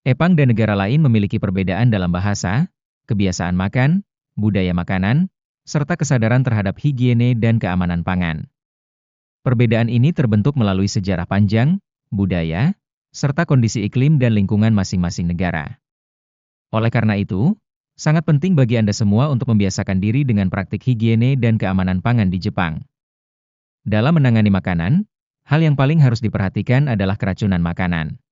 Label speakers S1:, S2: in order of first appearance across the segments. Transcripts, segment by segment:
S1: Epang dan negara lain memiliki perbedaan dalam bahasa, kebiasaan makan, budaya makanan, serta kesadaran terhadap higiene dan keamanan pangan. Perbedaan ini terbentuk melalui sejarah panjang, budaya, serta kondisi iklim dan lingkungan masing-masing negara. Oleh karena itu, sangat penting bagi Anda semua untuk membiasakan diri dengan praktik higiene dan keamanan pangan di Jepang. Dalam menangani makanan, hal yang paling harus diperhatikan adalah keracunan makanan.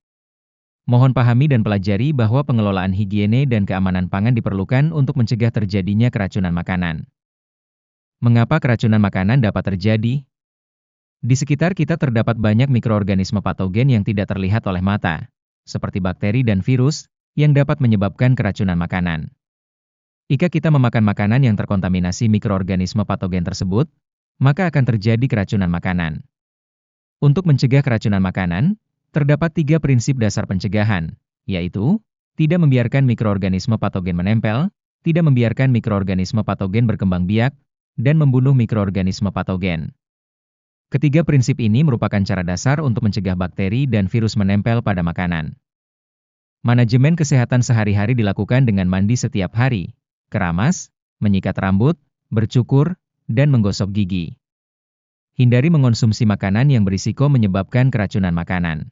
S1: Mohon pahami dan pelajari bahwa pengelolaan higiene dan keamanan pangan diperlukan untuk mencegah terjadinya keracunan makanan. Mengapa keracunan makanan dapat terjadi? Di sekitar kita terdapat banyak mikroorganisme patogen yang tidak terlihat oleh mata, seperti bakteri dan virus, yang dapat menyebabkan keracunan makanan. Jika kita memakan makanan yang terkontaminasi mikroorganisme patogen tersebut, maka akan terjadi keracunan makanan. Untuk mencegah keracunan makanan, terdapat 3 prinsip dasar pencegahan, yaitu, tidak membiarkan mikroorganisme patogen menempel, tidak membiarkan mikroorganisme patogen berkembang biak, dan membunuh mikroorganisme patogen. Ketiga prinsip ini merupakan cara dasar untuk mencegah bakteri dan virus menempel pada makanan. Manajemen kesehatan sehari-hari dilakukan dengan mandi setiap hari, keramas, menyikat rambut, bercukur, dan menggosok gigi. Hindari mengonsumsi makanan yang berisiko menyebabkan keracunan makanan.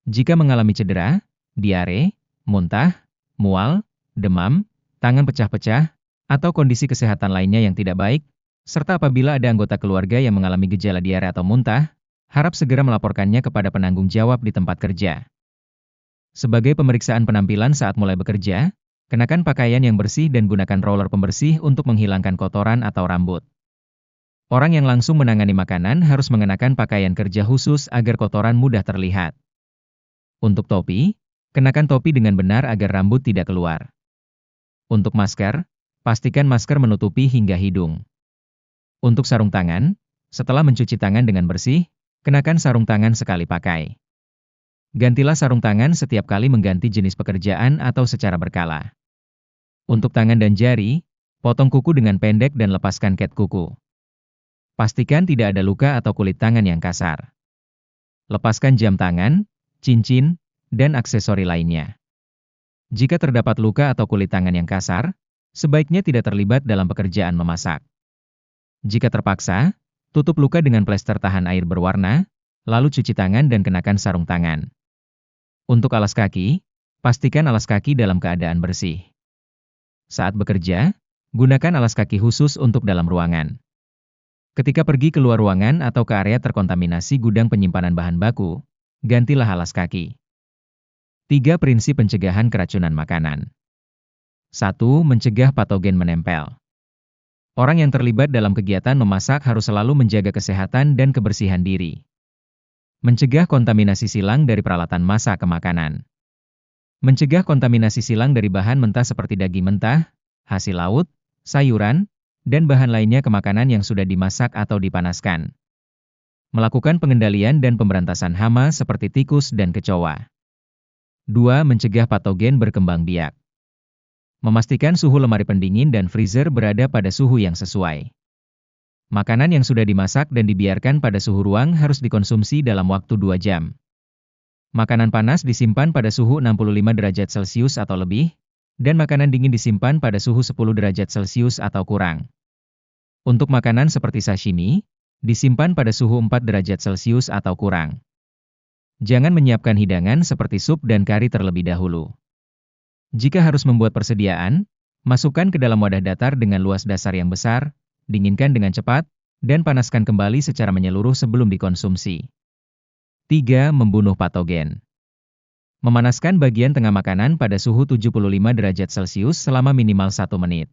S1: Jika mengalami cedera, diare, muntah, mual, demam, tangan pecah-pecah, atau kondisi kesehatan lainnya yang tidak baik, serta apabila ada anggota keluarga yang mengalami gejala diare atau muntah, harap segera melaporkannya kepada penanggung jawab di tempat kerja. Sebagai pemeriksaan penampilan saat mulai bekerja, kenakan pakaian yang bersih dan gunakan roller pembersih untuk menghilangkan kotoran atau rambut. Orang yang langsung menangani makanan harus mengenakan pakaian kerja khusus agar kotoran mudah terlihat. Untuk topi, kenakan topi dengan benar agar rambut tidak keluar. Untuk masker, pastikan masker menutupi hingga hidung. Untuk sarung tangan, setelah mencuci tangan dengan bersih, kenakan sarung tangan sekali pakai. Gantilah sarung tangan setiap kali mengganti jenis pekerjaan atau secara berkala. Untuk tangan dan jari, potong kuku dengan pendek dan lepaskan ket kuku. Pastikan tidak ada luka atau kulit tangan yang kasar. Lepaskan jam tangan, cincin, dan aksesori lainnya. Jika terdapat luka atau kulit tangan yang kasar, sebaiknya tidak terlibat dalam pekerjaan memasak. Jika terpaksa, tutup luka dengan plester tahan air berwarna, lalu cuci tangan dan kenakan sarung tangan. Untuk alas kaki, pastikan alas kaki dalam keadaan bersih. Saat bekerja, gunakan alas kaki khusus untuk dalam ruangan. Ketika pergi keluar ruangan atau ke area terkontaminasi gudang penyimpanan bahan baku, gantilah alas kaki. 3 prinsip pencegahan keracunan makanan. 1. Mencegah patogen menempel. Orang yang terlibat dalam kegiatan memasak harus selalu menjaga kesehatan dan kebersihan diri. Mencegah kontaminasi silang dari peralatan masak ke makanan. Mencegah kontaminasi silang dari bahan mentah seperti daging mentah, hasil laut, sayuran, dan bahan lainnya ke makanan yang sudah dimasak atau dipanaskan. Melakukan pengendalian dan pemberantasan hama seperti tikus dan kecoa. 2. Mencegah patogen berkembang biak. Memastikan suhu lemari pendingin dan freezer berada pada suhu yang sesuai. Makanan yang sudah dimasak dan dibiarkan pada suhu ruang harus dikonsumsi dalam waktu 2 jam. Makanan panas disimpan pada suhu 65 derajat Celcius atau lebih, dan makanan dingin disimpan pada suhu 10 derajat Celcius atau kurang. Untuk makanan seperti sashimi, disimpan pada suhu 4 derajat Celcius atau kurang. Jangan menyiapkan hidangan seperti sup dan kari terlebih dahulu. Jika harus membuat persediaan, masukkan ke dalam wadah datar dengan luas dasar yang besar, dinginkan dengan cepat, dan panaskan kembali secara menyeluruh sebelum dikonsumsi. 3. Membunuh patogen. Memanaskan bagian tengah makanan pada suhu 75 derajat Celcius selama minimal 1 menit.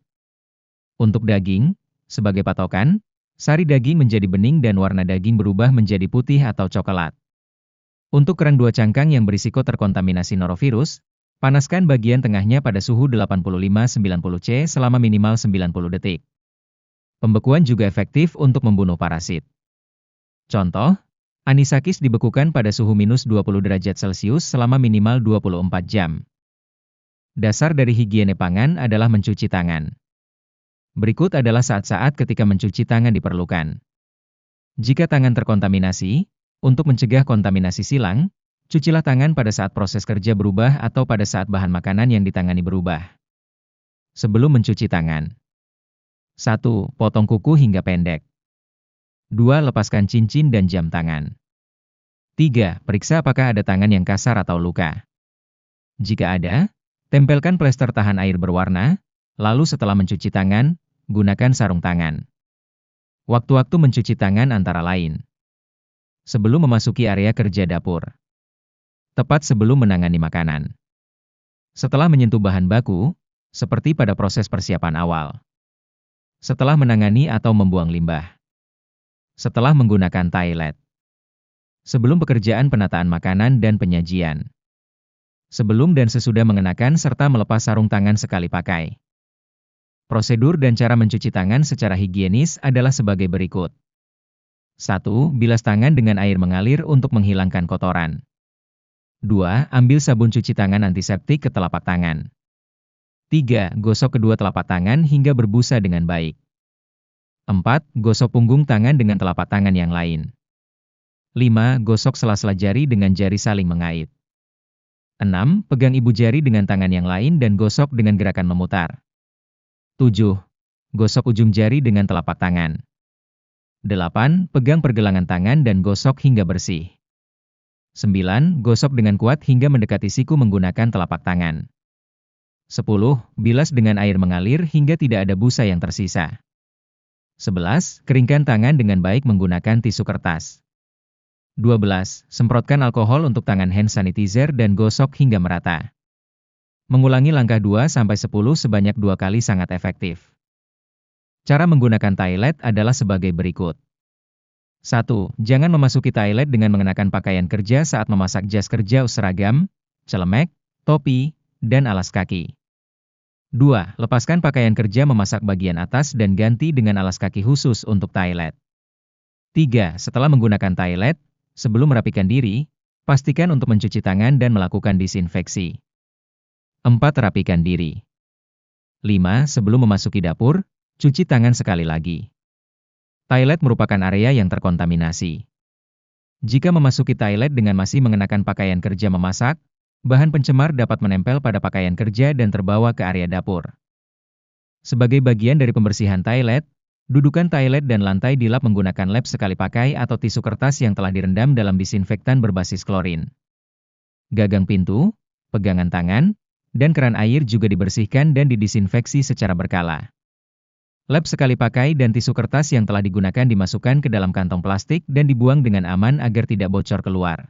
S1: Untuk daging, sebagai patokan, sari daging menjadi bening dan warna daging berubah menjadi putih atau coklat. Untuk kerang 2 cangkang yang berisiko terkontaminasi norovirus, panaskan bagian tengahnya pada suhu 85-90 C selama minimal 90 detik. Pembekuan juga efektif untuk membunuh parasit. Contoh, anisakis dibekukan pada suhu minus 20 derajat Celcius selama minimal 24 jam. Dasar dari higiene pangan adalah mencuci tangan. Berikut adalah saat-saat ketika mencuci tangan diperlukan. Jika tangan terkontaminasi, untuk mencegah kontaminasi silang, Cucilah tangan pada saat proses kerja berubah atau pada saat bahan makanan yang ditangani berubah. Sebelum mencuci tangan. 1. Potong kuku hingga pendek. 2. Lepaskan cincin dan jam tangan. 3. Periksa apakah ada tangan yang kasar atau luka. Jika ada, tempelkan plester tahan air berwarna, lalu setelah mencuci tangan, gunakan sarung tangan. Waktu-waktu mencuci tangan antara lain. Sebelum memasuki area kerja dapur. Tepat sebelum menangani makanan. Setelah menyentuh bahan baku, seperti pada proses persiapan awal. Setelah menangani atau membuang limbah. Setelah menggunakan toilet. Sebelum pekerjaan penataan makanan dan penyajian. Sebelum dan sesudah mengenakan serta melepas sarung tangan sekali pakai. Prosedur dan cara mencuci tangan secara higienis adalah sebagai berikut. 1. Bilas tangan dengan air mengalir untuk menghilangkan kotoran. 2. Ambil sabun cuci tangan antiseptik ke telapak tangan. 3. Gosok kedua telapak tangan hingga berbusa dengan baik. 4. Gosok punggung tangan dengan telapak tangan yang lain. 5. Gosok sela-sela jari dengan jari saling mengait. 6. Pegang ibu jari dengan tangan yang lain dan gosok dengan gerakan memutar. 7. Gosok ujung jari dengan telapak tangan. 8. Pegang pergelangan tangan dan gosok hingga bersih. 9. Gosok dengan kuat hingga mendekati siku menggunakan telapak tangan. 10. Bilas dengan air mengalir hingga tidak ada busa yang tersisa. 11. Keringkan tangan dengan baik menggunakan tisu kertas. 12. Semprotkan alkohol untuk tangan hand sanitizer dan gosok hingga merata. Mengulangi langkah 2-10 sebanyak 2 kali sangat efektif. Cara menggunakan toilet adalah sebagai berikut. 1. Jangan memasuki toilet dengan mengenakan pakaian kerja saat memasak jas kerja seragam, celemek, topi, dan alas kaki. 2. Lepaskan pakaian kerja memasak bagian atas dan ganti dengan alas kaki khusus untuk toilet. 3. Setelah menggunakan toilet, sebelum merapikan diri, pastikan untuk mencuci tangan dan melakukan disinfeksi. 4. Rapikan diri. 5. Sebelum memasuki dapur, cuci tangan sekali lagi. Toilet merupakan area yang terkontaminasi. Jika memasuki toilet dengan masih mengenakan pakaian kerja memasak, bahan pencemar dapat menempel pada pakaian kerja dan terbawa ke area dapur. Sebagai bagian dari pembersihan toilet, dudukan toilet dan lantai dilap menggunakan lap sekali pakai atau tisu kertas yang telah direndam dalam disinfektan berbasis klorin. Gagang pintu, pegangan tangan, dan keran air juga dibersihkan dan didisinfeksi secara berkala. Lap sekali pakai dan tisu kertas yang telah digunakan dimasukkan ke dalam kantong plastik dan dibuang dengan aman agar tidak bocor keluar.